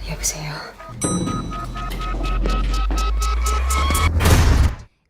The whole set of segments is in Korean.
여보세요.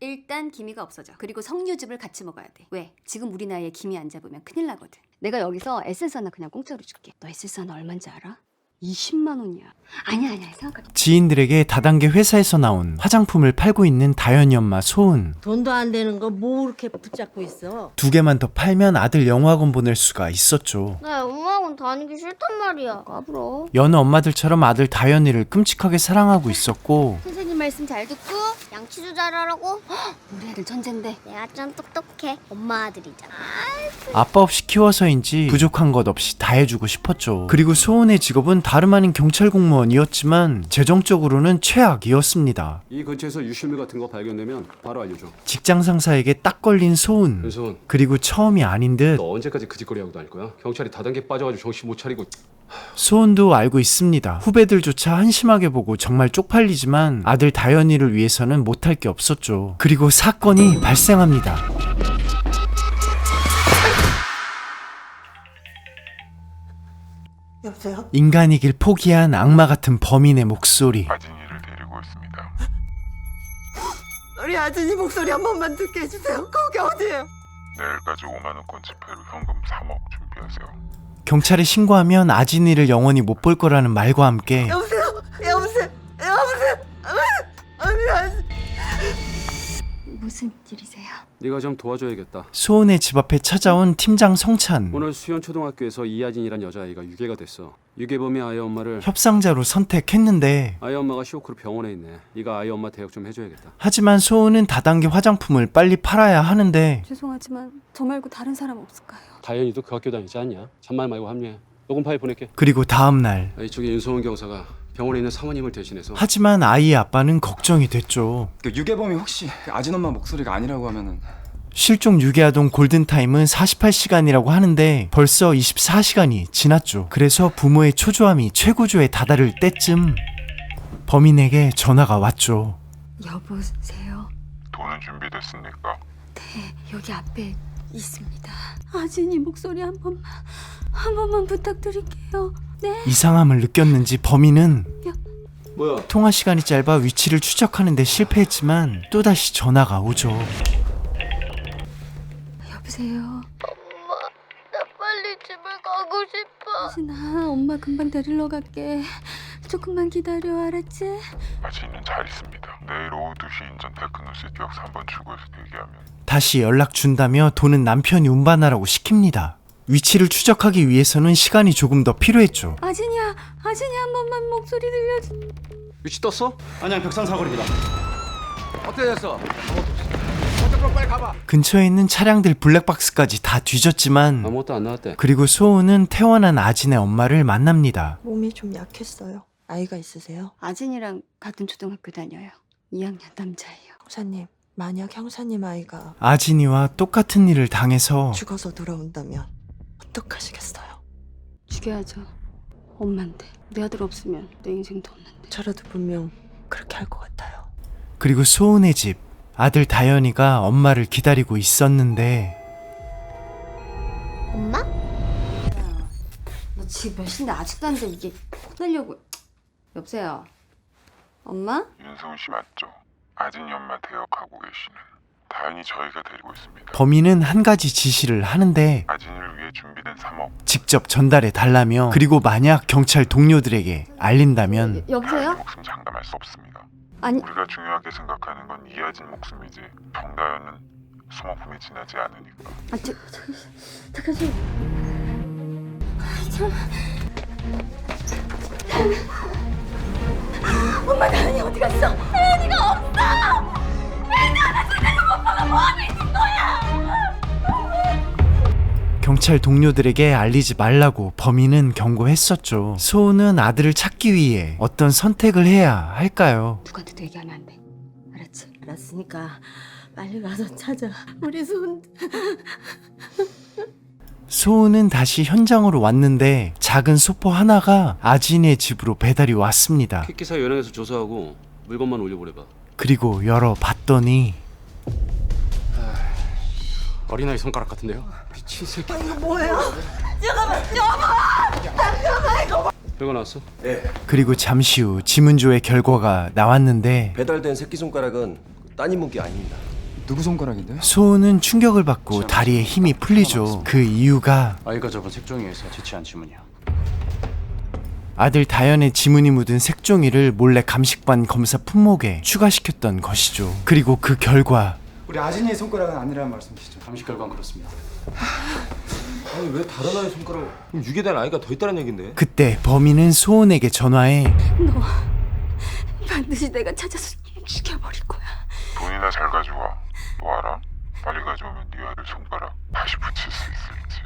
일단 기미가 없어져. 그리고 석류즙을 같이 먹어야 돼. 왜? 지금 우리 나이에 기미 안 잡으면 큰일 나거든. 내가 여기서 에센스 하나 그냥 공짜로 줄게. 너 에센스 하나 얼마인지 알아? 20만 원이야. 아니야 생각해. 지인들에게 다단계 회사에서 나온 화장품을 팔고 있는 다현이 엄마 소은. 돈도 안 되는 거 뭐 이렇게 붙잡고 있어? 2개만 더 팔면 아들 영어학원 보낼 수가 있었죠. 나 영어학원 다니기 싫단 말이야. 까불어. 여느 엄마들처럼 아들 다현이를 끔찍하게 사랑하고 있었고 선생님 말씀 잘 듣고 양치도 잘하라고. 우리 애들 천재인데. 내가 좀 똑똑해. 엄마 아들이잖아. 아빠 없이 키워서인지 부족한 것 없이 다 해주고 싶었죠. 그리고 소은의 직업은 다름 아닌 경찰 공무원이었지만 재정적으로는 최악이었습니다. 이 근처에서 유실물 같은 거 발견되면 바로 알려줘. 직장 상사에게 딱 걸린 소은. 윤소은, 그리고 처음이 아닌 듯 너 언제까지 그 짓거리 하고 다닐 거야? 경찰이 다단계 빠져가지고 정신 못 차리고. 소은도 알고 있습니다. 후배들조차 한심하게 보고 정말 쪽팔리지만 아들 다현이를 위해서는 못할 게 없었죠. 그리고 사건이 발생합니다. 여보세요? 인간이길 포기한 악마 같은 범인의 목소리. 아진이를 데리고 있습니다. 우리 아진이 목소리 한 번만 듣게 해주세요. 거기 어디예요? 내일까지 5만원권 지폐로 현금 3억 준비하세요. 경찰에 신고하면 아진이를 영원히 못 볼 거라는 말과 함께 여보세요? 여보세요? 여보세요? 무슨 일이세요? 네가 좀 도와줘야겠다. 소은의 집 앞에 찾아온 팀장 성찬. 오늘 수연초등학교에서 이하진이란 여자아이가 유괴가 됐어. 유괴범이 아이 엄마를 협상자로 선택했는데 아이 엄마가 쇼크로 병원에 있네. 네가 아이 엄마 대역 좀 해줘야겠다. 하지만 소은은 다단계 화장품을 빨리 팔아야 하는데 죄송하지만 저 말고 다른 사람 없을까요? 다현이도 그 학교 다니지 않냐? 잔말 말고 합류해. 녹음 파일 보낼게. 그리고 다음날 이쪽에 윤소은 경사가 병원에 있는 사모님을 대신해서 하지만 아이의 아빠는 걱정이 됐죠. 그 유괴범이 혹시 그 아진 엄마 목소리가 아니라고 하면은 실종 유괴아동 골든타임은 48시간이라고 하는데 벌써 24시간이 지났죠. 그래서 부모의 초조함이 최고조에 다다를 때쯤 범인에게 전화가 왔죠. 여보세요. 돈은 준비됐습니까? 여기 앞에 있습니다. 아진이 목소리 한 번만 부탁드릴게요. 네. 이상함을 느꼈는지 범인은 뭐야? 통화 시간이 짧아 위치를 추적하는데 실패했지만 또다시 전화가 오죠. 여보세요. 나 빨리 집을 가고 싶어. 아진아, 엄마 금방 데리러 갈게. 조금만 기다려, 알았지? 아진이는 잘 있습니다. 내일 오후 2시 인천 테크노시티역 3번 출구에서 대기하면. 다시 연락 준다며 돈은 남편이 운반하라고 시킵니다. 위치를 추적하기 위해서는 시간이 조금 더 필요했죠. 아진이야, 아진이 한 번만 목소리 들려줘. 위치 떴어? 아니야 벽산 사거리입니다. 어떻게 됐어? 근처에 있는 차량들 블랙박스까지 다 뒤졌지만 아무것도 안 나왔대. 그리고 소은은 태어난 아진의 엄마를 만납니다. 몸이 좀 약했어요. 아이가 있으세요? 아진이랑 같은 초등학교 다녀요. 2학년 남자예요. 형사님, 만약 형사님 아이가 아진이와 똑같은 일을 당해서 죽어서 돌아온다면 어떡하시겠어요? 죽여야죠. 엄마인데 내 아들 없으면 내 인생도 없는데. 저라도 분명 그렇게 할 것 같아요. 그리고 소은의 집 아들 다현이가 엄마를 기다리고 있었는데 엄마? 너 지금 몇 시인데 아직도 안 돼. 이게 혼내려고. 여보세요. 엄마? 윤소은 씨 맞죠? 아진이 엄마 대역하고 계시는 다현이 저희가 데리고 있습니다. 범인은 한 가지 지시를 하는데 아진이를 위해 준비된 3억. 직접 전달해 달라며 그리고 만약 경찰 동료들에게 알린다면 여보세요? 다현이 목숨 장담할 수 없습니다. 아니, 우리가 중요하게 생각하는 건 이하진 목숨이지 정다현은 수모품이 지나지 않으니까. 잠깐 좀. 엄마 다현이 어디 갔어? 다현이가 없어. 나 지금 오빠가 뭐 하고 있는 거야? 경찰 동료들에게 알리지 말라고 범인은 경고했었죠. 소은은 아들을 찾기 위해 어떤 선택을 해야 할까요? 누구한테도 얘기하면 안 돼. 알았지? 알았으니까 빨리 가서 찾아. 우리 손. 소은은 다시 현장으로 왔는데 작은 소포 하나가 아진의 집으로 배달이 왔습니다. 킥기사 연행해서 조사하고 물건만 올려보내봐. 그리고 열어봤더니 어린아이 손가락 같은데요? 미친 새끼. 이거 뭐예요? 결과 나왔어? 그리고 잠시 후 지문조의 결과가 나왔는데 배달된 새끼손가락은 따님 분께 아닙니다. 누구 손가락인데요? 소은은 충격을 받고 다리에 힘이 풀리죠. 그 이유가 아이가 접은 색종이에서 채취한 지문이야. 아들 다현의 지문이 묻은 색종이를 몰래 감식반 검사 품목에 추가시켰던 것이죠. 그리고 그 결과 우리 아진이의 손가락은 아니라는 말씀이시죠? 감식 결과는 그렇습니다. 아니 왜 다른 아이 손가락? 그럼 유괴된 아이가 더 있다는 얘긴데. 그때 범인은 소은에게 전화해 너 반드시 내가 찾아서 죽여버릴 거야. 돈이나 잘 가져와. 너 알아? 빨리 가져오면 네 아들 손가락 다시 붙일 수 있을지.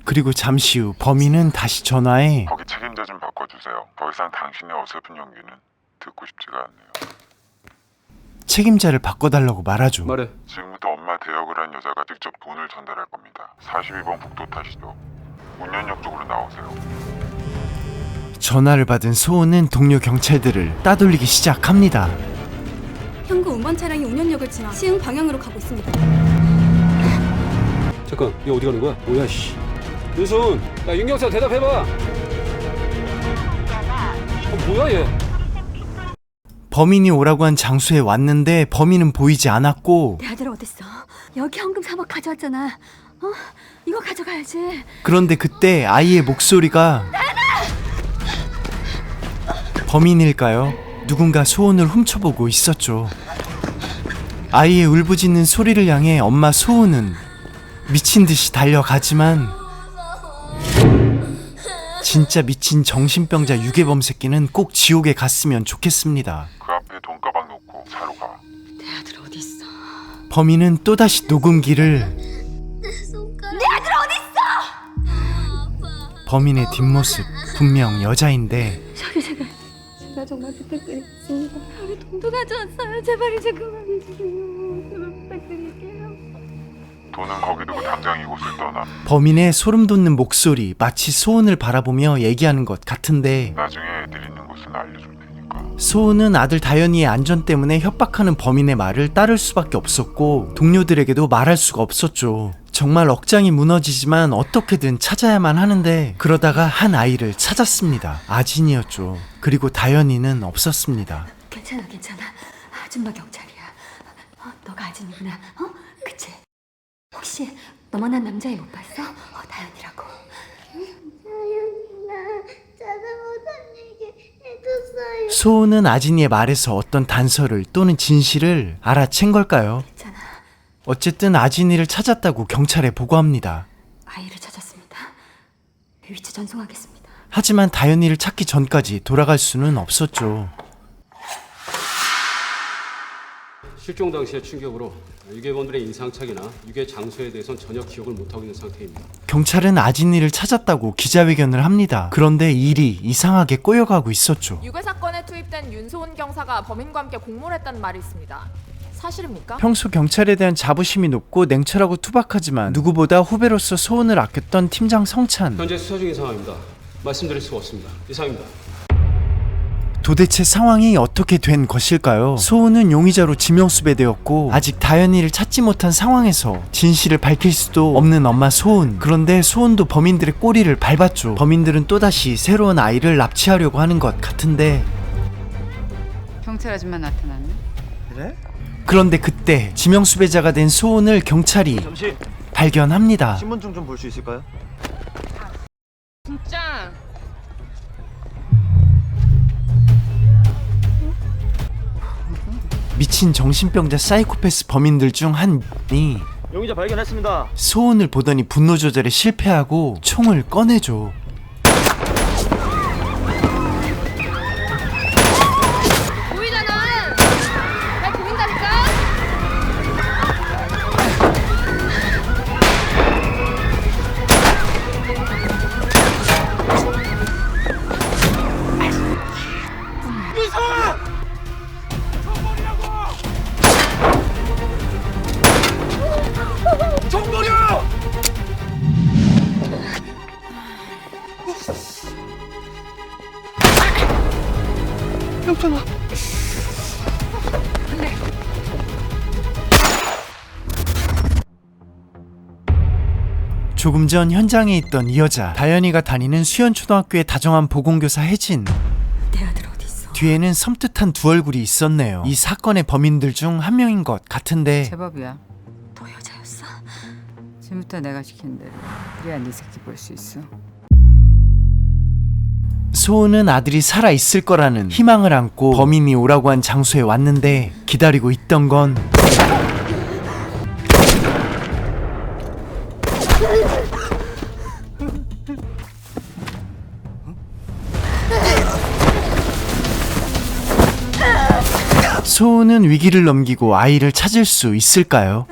그리고 잠시 후 범인은 다시 전화해 거기 책임자 좀 바꿔주세요. 더 이상 당신의 어설픈 연기는 듣고 싶지가 않네요. 책임자를 바꿔달라고 말하죠. 말해. 지금부터 엄마 대역을 한 여자가 직접 돈을 전달할 겁니다. 42번 북도 타시죠. 운전역 쪽으로 나오세요. 전화를 받은 소은은 동료 경찰들을 따돌리기 시작합니다. 현금 운반 차량이 운현역을 지나 시흥 방향으로 가고 있습니다. 잠깐, 얘 어디 가는 거야? 뭐야, 씨. 윤순, 야 윤경사 대답해봐. 뭐야 얘? 범인이 오라고 한 장소에 왔는데 범인은 보이지 않았고 내 아들 어딨어? 여기 현금 3억 가져왔잖아. 이거 가져가야지. 그런데 그때 아이의 목소리가 범인일까요? 누군가 소은을 훔쳐보고 있었죠. 아이의 울부짖는 소리를 향해 엄마 소은은 미친 듯이 달려가지만 진짜 미친 정신병자 유괴범 새끼는 꼭 지옥에 갔으면 좋겠습니다. 그 앞에 돈가방 놓고 차로 가. 내 아들 어딨어? 범인은 또다시 녹음기를 범인의 뒷모습 분명 여자인데 제가 정말 부탁드리겠습니다. 우리 돈도 가져왔어요. 제발 이제 그만 부탁드릴게요. 돈은 거기 두고 당장 이곳을 떠나. 범인의 소름 돋는 목소리 마치 소은을 바라보며 얘기하는 것 같은데 나중에 애들 있는 곳은 알려줄 테니까. 소은은 아들 다현이의 안전 때문에 협박하는 범인의 말을 따를 수밖에 없었고 동료들에게도 말할 수가 없었죠. 정말 억장이 무너지지만 어떻게든 찾아야만 하는데 그러다가 한 아이를 찾았습니다. 아진이었죠. 그리고 다현이는 없었습니다. 괜찮아. 아줌마 경찰이야. 너가 아진이구나. 그치? 혹시 너만한 남자애 못 봤어? 다현이라고. 다현이가 자다 못한 얘기 해줬어요. 소은은 아진이의 말에서 어떤 단서를 또는 진실을 알아챈 걸까요? 괜찮아. 어쨌든 아진이를 찾았다고 경찰에 보고합니다. 아이를 찾았습니다. 위치 전송하겠습니다. 하지만 다현이를 찾기 전까지 돌아갈 수는 없었죠. 실종 당시의 충격으로 유괴범들의 인상착이나 유괴 장소에 대해선 전혀 기억을 못하고 있는 상태입니다. 경찰은 아진이를 찾았다고 기자회견을 합니다. 그런데 일이 이상하게 꼬여가고 있었죠. 유괴 사건에 투입된 윤소은 경사가 범인과 함께 공모를 했다는 말이 있습니다. 사실입니까? 평소 경찰에 대한 자부심이 높고 냉철하고 투박하지만 누구보다 후배로서 소은을 아꼈던 팀장 성찬. 현재 수사 중인 상황입니다. 말씀드릴 수가 없습니다. 이상입니다. 도대체 상황이 어떻게 된 것일까요? 소은은 용의자로 지명수배되었고 아직 다현이를 찾지 못한 상황에서 진실을 밝힐 수도 없는 엄마 소은. 그런데 소은도 범인들의 꼬리를 밟았죠. 범인들은 또다시 새로운 아이를 납치하려고 하는 것 같은데 경찰 아줌마 나타났네. 그래? 그런데 그때 지명수배자가 된 소은을 경찰이 잠시 발견합니다. 신분증 좀 볼 수 있을까요? 진짜. 미친 정신병자 사이코패스 범인들 중 한이 용의자 발견했습니다. 소은을 보더니 분노 조절에 실패하고 총을 꺼내죠. 보이잖아. 잘 보인다니까. 조금 전 현장에 있던 이 여자, 다현이가 다니는 수연초등학교의 다정한 보건교사 혜진. 내 아들 어디 있어? 뒤에는 섬뜩한 두 얼굴이 있었네요. 이 사건의 범인들 중 한 명인 것 같은데 제법이야. 너 여자였어? 지금부터 내가 시킨 대로. 그래야 네 새끼 볼 수 있어. 소은은 아들이 살아있을 거라는 희망을 안고 범인이 오라고 한 장소에 왔는데 기다리고 있던 건 소은은 위기를 넘기고 아이를 찾을 수 있을까요?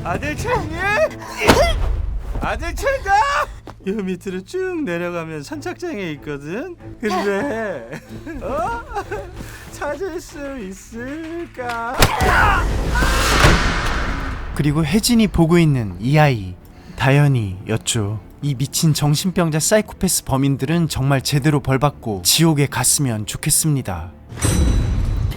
아들 찾니? 아들 찾아! 요 밑으로 쭉 내려가면 선착장에 있거든. 근데 찾을 수 있을까? 그리고 혜진이 보고 있는 이 아이, 다현이였죠. 이 미친 정신병자 사이코패스 범인들은 정말 제대로 벌받고 지옥에 갔으면 좋겠습니다.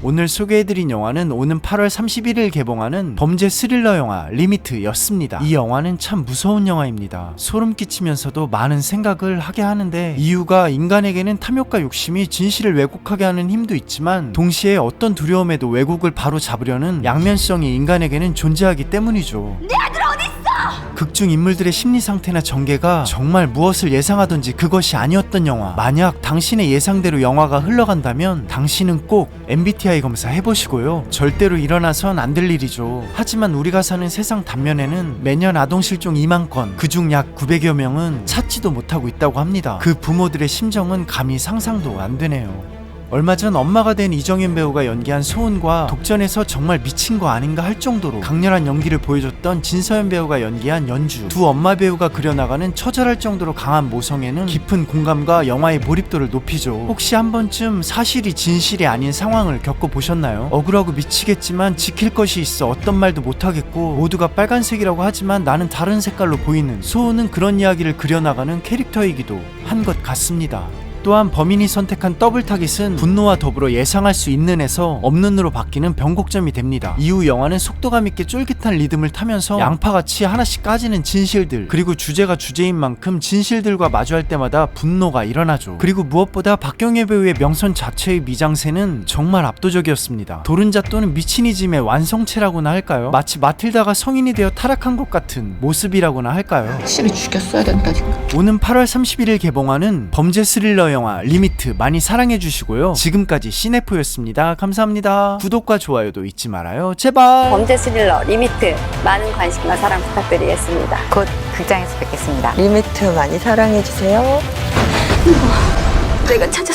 오늘 소개해드린 영화는 오는 8월 31일 개봉하는 범죄 스릴러 영화 리미트였습니다. 이 영화는 참 무서운 영화입니다. 소름 끼치면서도 많은 생각을 하게 하는데, 이유가 인간에게는 탐욕과 욕심이 진실을 왜곡하게 하는 힘도 있지만 동시에 어떤 두려움에도 왜곡을 바로 잡으려는 양면성이 인간에게는 존재하기 때문이죠. 내 아들 어딨어? 극중 인물들의 심리 상태나 전개가 정말 무엇을 예상하던지 그것이 아니었던 영화. 만약 당신의 예상대로 영화가 흘러간다면 당신은 꼭 MBTI 검사 해보시고요. 절대로 일어나선 안 될 일이죠. 하지만 우리가 사는 세상 단면에는 매년 아동실종 2만 건, 그중 약 900여 명은 찾지도 못하고 있다고 합니다. 그 부모들의 심정은 감히 상상도 안 되네요. 얼마 전 엄마가 된 이정현 배우가 연기한 소은과 독전에서 정말 미친 거 아닌가 할 정도로 강렬한 연기를 보여줬던 진서연 배우가 연기한 연주, 두 엄마 배우가 그려나가는 처절할 정도로 강한 모성애는 깊은 공감과 영화의 몰입도를 높이죠. 혹시 한 번쯤 사실이 진실이 아닌 상황을 겪어보셨나요? 억울하고 미치겠지만 지킬 것이 있어 어떤 말도 못하겠고 모두가 빨간색이라고 하지만 나는 다른 색깔로 보이는, 소은은 그런 이야기를 그려나가는 캐릭터이기도 한 것 같습니다. 또한 범인이 선택한 더블 타깃은 분노와 더불어 예상할 수 있는에서 없는으로 바뀌는 변곡점이 됩니다. 이후 영화는 속도감 있게 쫄깃한 리듬을 타면서 양파같이 하나씩 까지는 진실들, 그리고 주제가 주제인 만큼 진실들과 마주할 때마다 분노가 일어나죠. 그리고 무엇보다 박경혜 배우의 명선 자체의 미장센은 정말 압도적이었습니다. 도른자 또는 미친이즘의 완성체라고나 할까요? 마치 마틸다가 성인이 되어 타락한 것 같은 모습이라고나 할까요? 확실히 죽였어야 된다니까. 오는 8월 31일 개봉하는 범죄 스릴러 영화 리미트 많이 사랑해주시고요. 지금까지 시네포였습니다. 감사합니다. 구독과 좋아요도 잊지 말아요. 제발. 범죄 스릴러 리미트 많은 관심과 사랑 부탁드리겠습니다. 곧 극장에서 뵙겠습니다. 리미트 많이 사랑해주세요. 내가 찾아